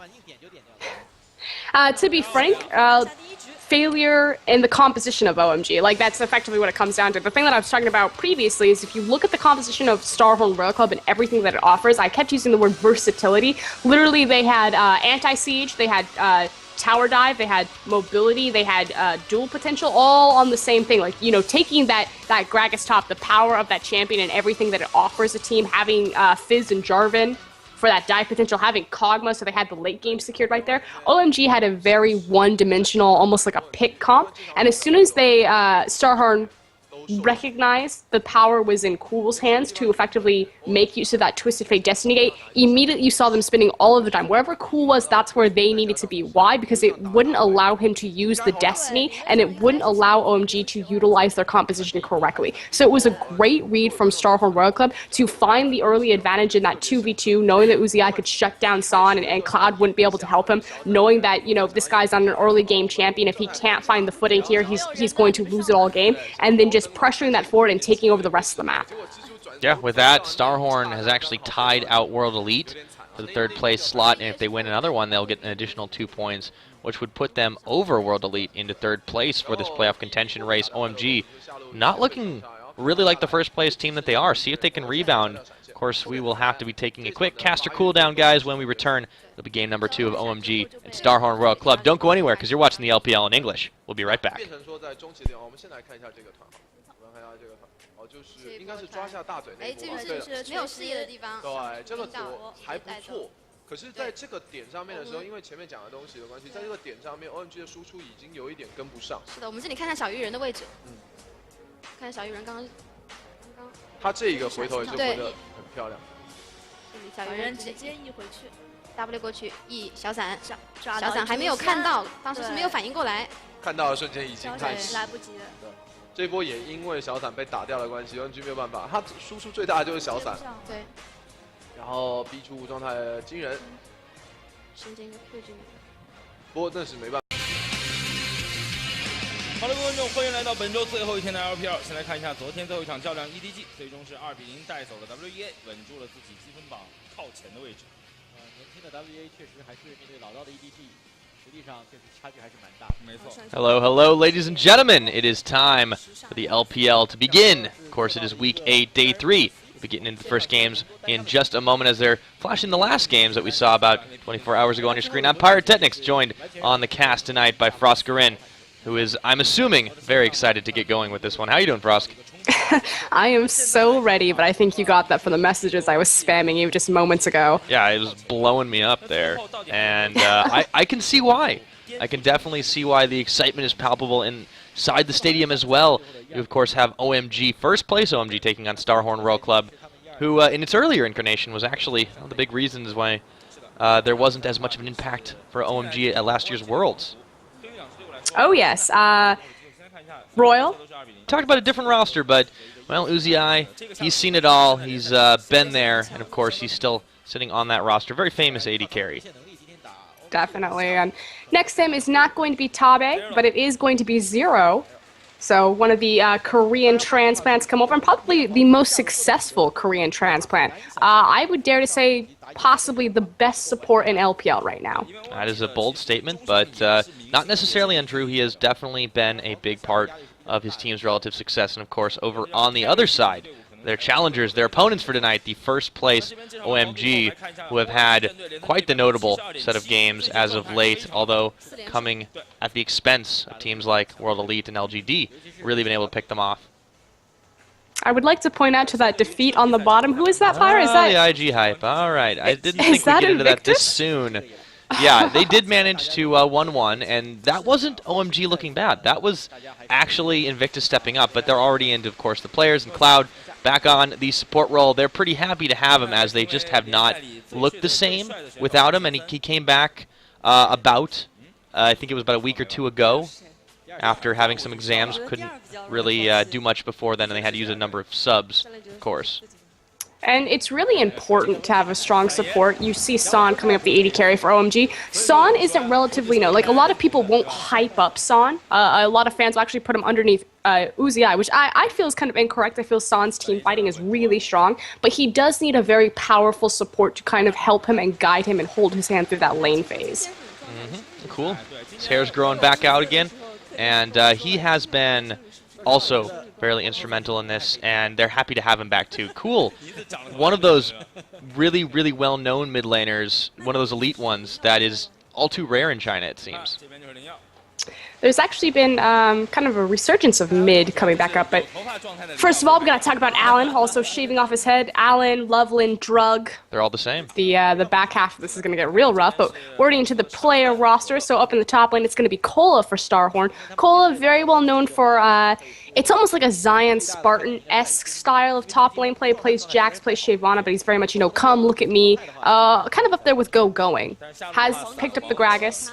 To be frank, failure in the composition of OMG. Like, that's effectively what it comes down to. The thing that I was talking about previously is if you look at the composition of StarHorn Royal Club and everything that it offers, I kept using the word versatility. Literally, they had anti-siege, they had tower dive, they had mobility, they had dual potential, all on the same thing. Like, you know, taking that Gragas top, the power of that champion and everything that it offers a team, having Fizz and Jarvan for that dive potential, having Kog'Maw, so they had the late game secured right there. OMG had a very one-dimensional, almost like a pick comp, and as soon as they, StarHorn recognized the power was in Cool's hands to effectively make use of that Twisted Fate Destiny Gate, immediately you saw them spending all of the time. Wherever Cool was, that's where they needed to be. Why? Because it wouldn't allow him to use the Destiny, and it wouldn't allow OMG to utilize their composition correctly. So it was a great read from StarHorn Royal Club to find the early advantage in that 2v2, knowing that Uziai could shut down San and Cloud wouldn't be able to help him, knowing that, you know, this guy's on an early game champion. If he can't find the footing here, he's going to lose it all game, and then just pressuring that forward and taking over the rest of the map. Yeah, with that, StarHorn has actually tied out World Elite for the 3rd place slot, and if they win another one, they'll get an additional 2 points, which would put them over World Elite into 3rd place for this playoff contention race. OMG not looking really like the 1st place team that they are. See if they can rebound. Of course, we will have to be taking a quick caster cooldown, guys. When we return, it'll be game number 2 of OMG and StarHorn Royal Club. Don't go anywhere, because you're watching the LPL in English. We'll be right back. 就是应该是抓下大嘴那一波，对，没有视野的地方，对，这个组还不错。可是在这个点上面的时候，因为前面讲的东西的关系，在这个点上面 ，OMG 的输出已经有一点跟不上。是的，我们这里看看小鱼人的位置，看小鱼人刚刚，他这一个回头也是回得很漂亮。小鱼人直接 E 回去 ，W 过去 E 小伞，小伞还没有看到，当时是没有反应过来，看到的瞬间已经太迟，来不及了。 这波也因为小伞被打掉的关系 ，OMG 没有办法，他输出最大的就是小伞，对，然后逼出无状态的惊人，瞬间 Q 惊人，不过那是没办法。好的，各位观众，欢迎来到本周最后一天的 LPL。先来看一下昨天最后一场较量 ，EDG 最终是2比0带走了 W8， 稳住了自己积分榜靠前的位置。年轻的 W8 确实还是面对老道的 EDG。Hello, hello, ladies and gentlemen. It is time for the LPL to begin. Of course, it is week 8, day 3. We'll be getting into the first games in just a moment as they're flashing the last games that we saw about 24 hours ago on your screen. I'm PiraTechnics, joined on the cast tonight by Froskurinn, who is, I'm assuming, very excited to get going with this one. How you doing, Frosk? I am so ready, but I think you got that from the messages I was spamming you just moments ago. Yeah, it was blowing me up there, and I can see why. I can definitely see why the excitement is palpable inside the stadium as well. You, of course, have OMG, first place OMG, taking on StarHorn World Club, who in its earlier incarnation was actually one of the big reasons why there wasn't as much of an impact for OMG at last year's Worlds. Oh, yes. Royal? Talked about a different roster, but, well, Uzi, he's seen it all. He's been there, and, of course, he's still sitting on that roster. Very famous AD carry. Definitely. And next time is not going to be Tabe, but it is going to be Zero. So one of the Korean transplants come over, and probably the most successful Korean transplant. I would dare to say possibly the best support in LPL right now. That is a bold statement, but not necessarily untrue. He has definitely been a big part of his team's relative success. And, of course, over on the other side, their challengers, their opponents for tonight, the first place OMG, who have had quite the notable set of games as of late, although coming at the expense of teams like World Elite and LGD, really been able to pick them off. I would like to point out to that defeat on the bottom. Who is that, Pyra? Is that the IG hype? All right. I didn't think we'd get into that this soon. Yeah, they did manage to 1-1, and that wasn't OMG looking bad. That was actually Invictus stepping up, but they're already into, of course, the players, and Cloud back on the support role. They're pretty happy to have him, as they just have not looked the same without him, and he came back I think it was about a week or two ago, after having some exams. Couldn't really do much before then, and they had to use a number of subs, of course. And it's really important to have a strong support. You see Son coming up the AD carry for OMG. Son isn't relatively known. Like, a lot of people won't hype up Son. A lot of fans will actually put him underneath Uzi, which I feel is kind of incorrect. I feel Son's team fighting is really strong, but he does need a very powerful support to kind of help him and guide him and hold his hand through that lane phase. Cool. His hair's growing back out again, and he has been also fairly instrumental in this, and they're happy to have him back too. Cool. One of those really, really well-known mid laners, one of those elite ones that is all too rare in China, it seems. There's actually been kind of a resurgence of mid coming back up, but first of all, we're going to talk about Alan, also shaving off his head. Alan, Loveland, Drug. They're all the same. The back half of this is going to get real rough, but we're already into the player roster, so up in the top lane, it's going to be Cola for StarHorn. Cola, very well known for, it's almost like a Zion Spartan-esque style of top lane play. Plays Jax, plays Shyvana, but he's very much, come, look at me. Kind of up there with Going. Has picked up the Gragas.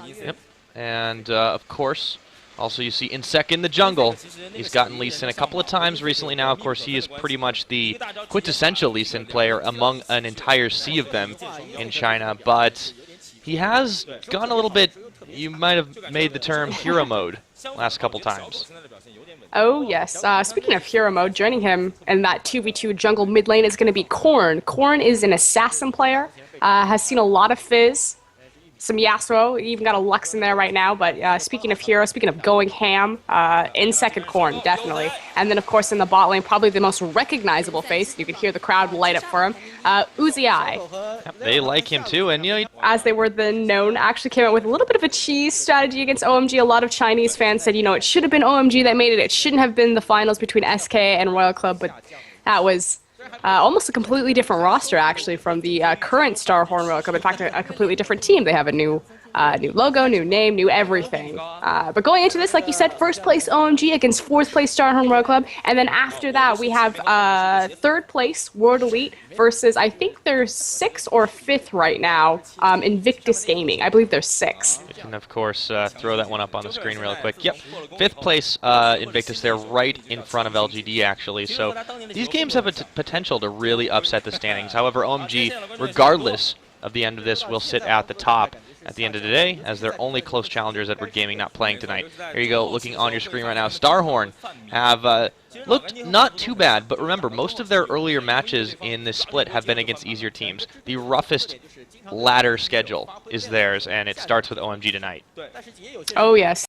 Yep, and of course, also you see Insec in the jungle. He's gotten Lee Sin a couple of times recently now. Of course, he is pretty much the quintessential Lee Sin player among an entire sea of them in China, but he has gone a little bit, you might have made the term hero mode last couple times. Oh, yes. Speaking of hero mode, joining him in that 2v2 jungle mid lane is going to be Korn. Korn is an assassin player, has seen a lot of Fizz. Some Yasuo, even got a Lux in there right now, but speaking of hero, speaking of going ham, in second Korn, definitely. And then, of course, in the bot lane, probably the most recognizable face, you could hear the crowd light up for him, Uzi. Yep, they like him too, and as they were then known, actually came out with a little bit of a cheese strategy against OMG. A lot of Chinese fans said, it should have been OMG that made it. It shouldn't have been the finals between SK and Royal Club, but that was almost a completely different roster, actually, from the current StarHorn Royal Club. In fact, a completely different team. They have a new logo, new name, new everything. But going into this, like you said, first place OMG against fourth place StarHorn Royal Club, and then after that we have third place World Elite versus, I think they're 6th or 5th right now, Invictus Gaming. I believe they're 6th. We can, of course, throw that one up on the screen real quick. Yep, 5th place Invictus. They're right in front of LGD, actually. So these games have a potential to really upset the standings. However, OMG, regardless of the end of this, will sit at the top at the end of the day, as their only close challengers, Edward Gaming, not playing tonight. Here you go, looking on your screen right now. StarHorn have looked not too bad, but remember, most of their earlier matches in this split have been against easier teams. The roughest ladder schedule is theirs, and it starts with OMG tonight. Oh, yes.